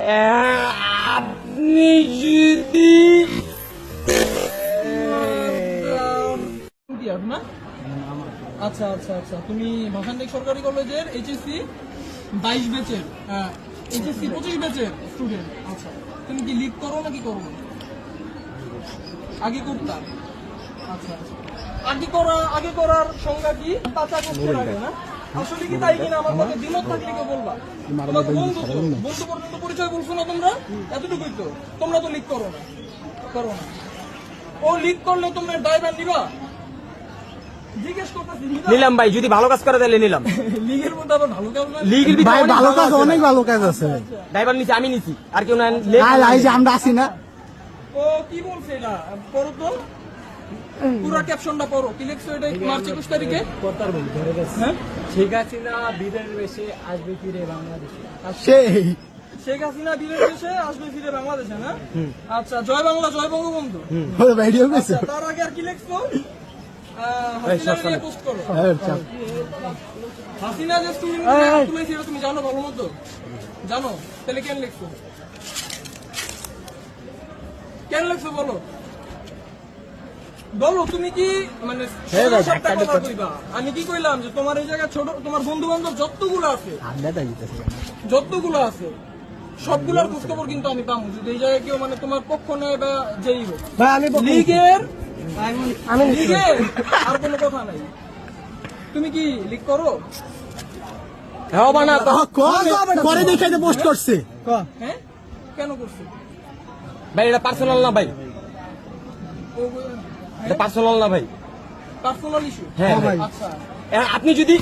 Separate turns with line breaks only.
আপনি যদি
না আচ্ছা আচ্ছা আচ্ছা তুমি ভাসানটেক সরকারি কলেজের এইচএসসি 22 ব্যাচের এইচএসসি 25 ব্যাচের স্টুডেন্ট। আচ্ছা তুমি কি লিড করো নাকি করো না? আগে করতাম। আচ্ছা আচ্ছা আগে করার সংজ্ঞা কি? কাঁচা করতে লাগে না? আসলে কি তাই কিনা আমার মধ্যে দ্বিমত থাকলে কেউ বলবা। তোমাকে বন্ধু পর্যন্ত পরিচয় বলছো না তোমরা, এতটুকুই তো। তোমরা তো লিড করো না ও লিড করলে তোমরা ড্রাইভার নিবা? জিজ্ঞেস করতেছি
নিলাম ভাই, যদি ভালো কাজ করে তাহলে নিলাম।
লিগের মধ্যে আবার ভালো কাজ না?
লিগের ভিতরে
ভাই
অনেক
ভালো কাজ,
আছে
অনেক
ভাই।
ভালো কাজ আছে।
ড্রাইভার নিচে আমি নিছি, আর কেউ না
এই যে আমরা আছি না,
ও কি বলছে এটা পড়ো তো, পুরো ক্যাপশনটা পড়ো। কি লিখছো এটা মার্চ 21 তারিখে? হ্যাঁ
শেখ হাসিনা বীরের বেশে আসবে ফিরে বাংলাদেশে।
সেই
শেখ হাসিনা বিলের দেশে আসবে ফিরে বাংলাদেশে না? আচ্ছা জয় বাংলা জয় বঙ্গবন্ধু।
ভিডিও গেছে।
আচ্ছা, তার আগে আর কি লিখছো? হাসিনা নিয়ে পোস্ট করো। হাসিনা যে স্টুডেন্ট তুলেছে এটা তুমি জানো ভালো মতো? জানো? তাহলে কেন লিখছো? কেন লিখছো বলো বলো। তুমি কি মানে সবটা কথা কইবা? আমি কি কইলাম যে তোমার এই জায়গায় ছোট তোমার বন্ধু বান্ধব যতগুলো আছে সবগুলোর খোঁজ খবর কিন্তু আমি পাবো। যদি এই জায়গায় কেউ মানে তোমার পক্ষ নেয় বা যেই হোক, লিগের আর কোনো কথা নাই। তুমি কি লিগ করো?
হ্যাঁ বানা
করে দেখাইতে পোস্ট করছে।
হ্যাঁ কেন করছো?
ভাই এটা পার্সোনাল না ভাই, এটা পার্সোনাল না ভাই।
Personal issue.
হ্যাঁ ভাই।
আচ্ছা
আপনি যদি